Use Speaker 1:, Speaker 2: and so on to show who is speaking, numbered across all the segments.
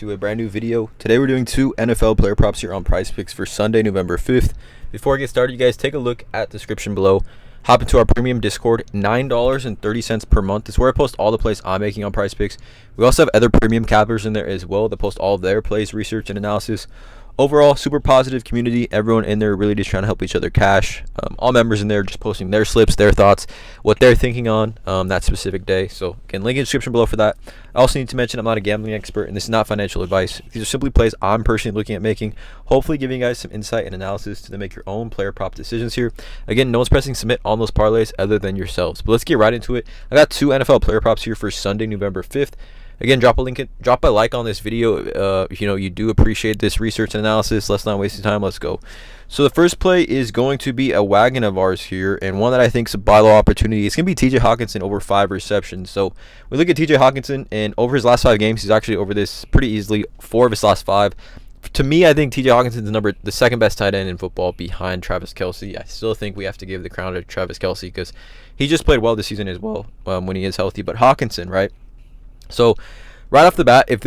Speaker 1: to a brand new video. Today we're doing 2 NFL player props here on PrizePicks for Sunday, November 5th. Before I get started, you guys take a look at the description below. Hop into our premium Discord, $9.30 per month. It's where I post all the plays I'm making on PrizePicks. We also have other premium cappers in there as well that post all of their plays, research, and analysis. Overall, super positive community. Everyone in there really just trying to help each other cash. All members in there just posting their slips, their thoughts, what they're thinking on that specific day. So again, link in the description below for that. I also need to mention I'm not a gambling expert and this is not financial advice. These are simply plays I'm personally looking at making, hopefully giving you guys some insight and analysis to make your own player prop decisions here. Again, no one's pressing submit on those parlays other than yourselves. But let's get right into it. I got 2 NFL player props here for Sunday, November 5th. Again, drop a like on this video. You do appreciate this research and analysis. Let's not waste time. Let's go. So the first play is going to be a wagon of ours here, and one that I think is a buy low opportunity. It's going to be TJ Hawkinson over 5 receptions. So we look at TJ Hawkinson, and over his last 5 games, he's actually over this pretty easily. 4 of his last 5. To me, I think TJ Hawkinson is the second best tight end in football behind Travis Kelce. I still think we have to give the crown to Travis Kelce because he just played well this season as well when he is healthy. But Hawkinson, right? So right off the bat, if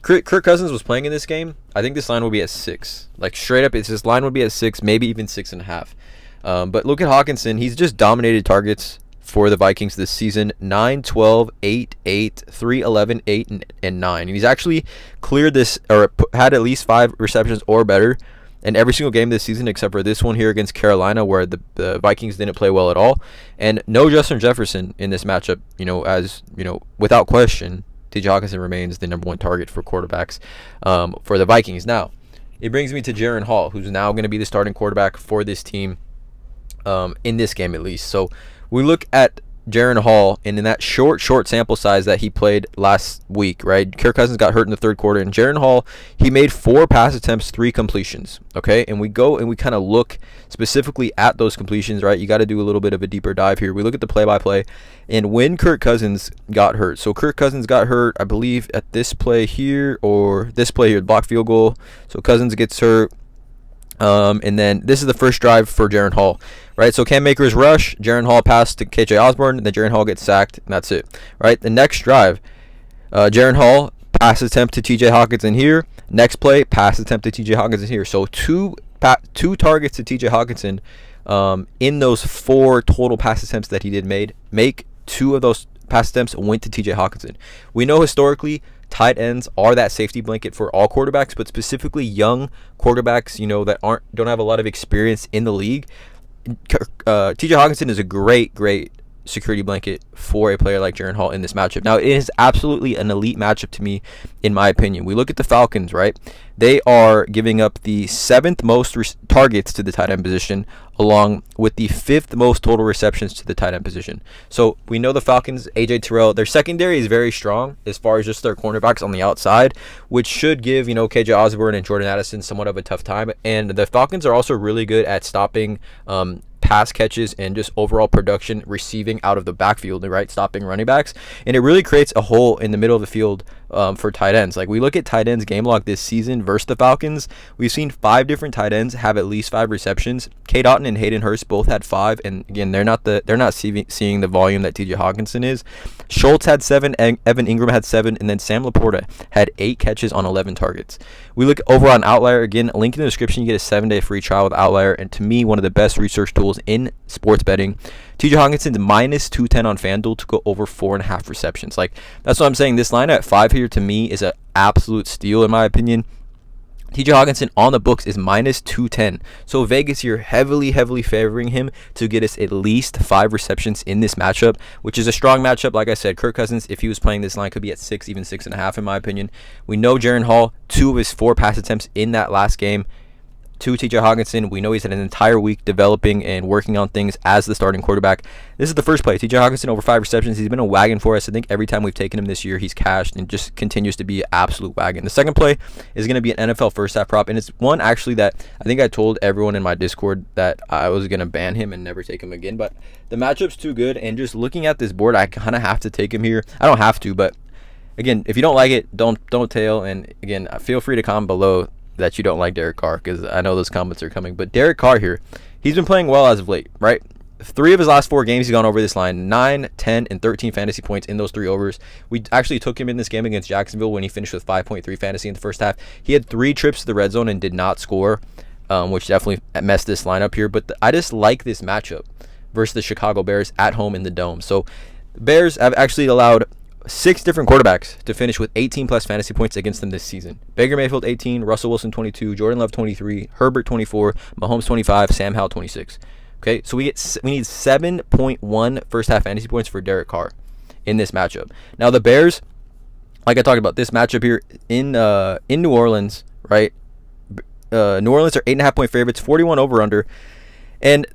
Speaker 1: Kirk Cousins was playing in this game, I think this line would be at 6. Like straight up, this line would be at 6, maybe even 6.5. But look at Hawkinson. He's just dominated targets for the Vikings this season. 9, 12, 8, 8, 3, 11, 8, and 9. And he's actually cleared this or had at least 5 receptions or better in every single game this season except for this one here against Carolina where the Vikings didn't play well at all. And no Justin Jefferson in this matchup, without question, TJ Hawkinson remains the number 1 target for quarterbacks for the Vikings. Now, it brings me to Jaren Hall, who's now going to be the starting quarterback for this team in this game at least. So we look at Jaren Hall, and in that short sample size that he played last week, right? Kirk Cousins got hurt in the third quarter, and Jaren Hall, he made 4 pass attempts, 3 completions, okay? And we go and we kind of look specifically at those completions, right? You got to do a little bit of a deeper dive here. We look at the play-by-play, and when Kirk Cousins got hurt, so Kirk Cousins got hurt, I believe, at this play here, or this play here, block field goal. So Cousins gets hurt. And then this is the first drive for Jaren Hall, right? So Cam Akers rush, Jaren Hall pass to KJ Osborne, and then Jaren Hall gets sacked, and that's it, right? The next drive, Jaren Hall pass attempt to TJ Hawkinson here. Next play, pass attempt to TJ Hawkinson here. So two targets to TJ Hawkinson in those 4 total pass attempts that he did make 2 of those pass attempts went to TJ Hawkinson. We know historically tight ends are that safety blanket for all quarterbacks, but specifically young quarterbacks, that don't have a lot of experience in the league. TJ Hawkinson is a great security blanket for a player like Jaren Hall in this matchup. Now, it is absolutely an elite matchup to me, in my opinion. We look at the Falcons, right? They are giving up the 7th most targets to the tight end position, along with the 5th most total receptions to the tight end position. So we know the Falcons, AJ Terrell, their secondary is very strong as far as just their cornerbacks on the outside, which should give, KJ Osborne and Jordan Addison somewhat of a tough time. And the Falcons are also really good at stopping pass catches and just overall production receiving out of the backfield, right? Stopping running backs. And it really creates a hole in the middle of the field for tight ends. Like we look at tight ends game log this season versus the Falcons, we've seen 5 different tight ends have at least 5 receptions. Cade Otton and Hayden Hurst both had 5, and again, they're not seeing the volume that TJ Hawkinson is. Schultz had 7, Evan Ingram had 7, and then Sam Laporta had 8 catches on 11 targets. We look over on Outlier, again, link in the description. You get a 7-day free trial with Outlier, and to me, one of the best research tools in sports betting. TJ Hawkinson's minus 210 on FanDuel to go over 4.5 receptions. Like, that's what I'm saying. This line at 5 here to me is an absolute steal in my opinion. TJ Hawkinson on the books is minus 210. So Vegas here heavily favoring him to get us at least 5 receptions in this matchup, which is a strong matchup. Like I said, Kirk Cousins, if he was playing this line, could be at 6, even 6.5 in my opinion. We know Jaren Hall, 2 of his 4 pass attempts in that last game to TJ Hawkinson. We know he's had an entire week developing and working on things as the starting quarterback. This is the first play. TJ Hawkinson over 5 receptions. He's been a wagon for us. I think every time we've taken him this year, he's cashed and just continues to be an absolute wagon. The second play is going to be an NFL first half prop, and it's one actually that I think I told everyone in my Discord that I was going to ban him and never take him again, but the matchup's too good, and just looking at this board, I kind of have to take him here. I don't have to, but again, if you don't like it, don't tail, and again, feel free to comment below that you don't like Derek Carr, because I know those comments are coming. But Derek Carr here, he's been playing well as of late, right? 3 of his last 4 games, he's gone over this line. 9, 10, and 13 fantasy points in those 3 overs. We actually took him in this game against Jacksonville when he finished with 5.3 fantasy in the first half. He had 3 trips to the red zone and did not score, which definitely messed this line up here. But I just like this matchup versus the Chicago Bears at home in the Dome. So the Bears have actually allowed 6 different quarterbacks to finish with 18-plus fantasy points against them this season. Baker Mayfield, 18, Russell Wilson, 22, Jordan Love, 23, Herbert, 24, Mahomes, 25, Sam Howell, 26. Okay, so we need 7.1 first-half fantasy points for Derek Carr in this matchup. Now, the Bears, like I talked about, this matchup here in New Orleans, right? New Orleans are 8.5-point favorites, 41 over-under. And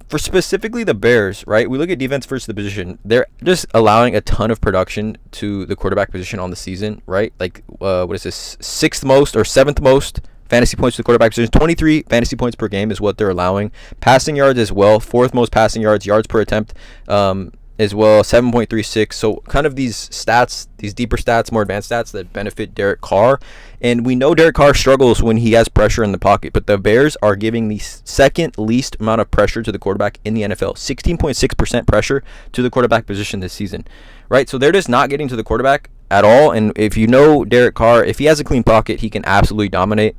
Speaker 1: for specifically the Bears, right, we look at defense versus the position. They're just allowing a ton of production to the quarterback position on the season, right? Like, what is this, 6th most or 7th most fantasy points to the quarterback position. 23 fantasy points per game is what they're allowing. Passing yards as well, 4th most passing yards per attempt as well, 7.36. So kind of these stats, these deeper stats, more advanced stats that benefit Derek Carr. And we know Derek Carr struggles when he has pressure in the pocket, but the Bears are giving the 2nd least amount of pressure to the quarterback in the NFL. 16.6% pressure to the quarterback position this season, right? So they're just not getting to the quarterback at all. And if you know Derek Carr, if he has a clean pocket, he can absolutely dominate.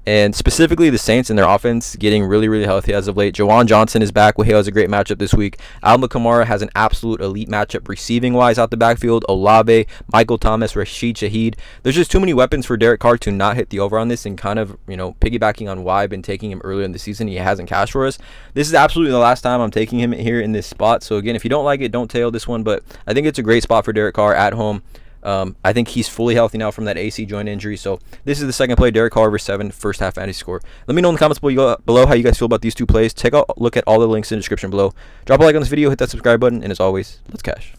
Speaker 1: And specifically the Saints and their offense getting really, really healthy as of late. Jawan Johnson is back. Wahale has a great matchup this week. Alvin Kamara has an absolute elite matchup receiving-wise out the backfield. Olave, Michael Thomas, Rashid Shaheed. There's just too many weapons for Derek Carr to not hit the over on this, and kind of, piggybacking on why I've been taking him earlier in the season. He hasn't cashed for us. This is absolutely the last time I'm taking him here in this spot. So again, if you don't like it, don't tail this one. But I think it's a great spot for Derek Carr at home. I think he's fully healthy now from that AC joint injury. So this is the second play, Derek Carr over 7, first half fantasy score. Let me know in the comments below how you guys feel about these 2 plays. Take a look at all the links in the description below. Drop a like on this video, hit that subscribe button, and as always, let's cash.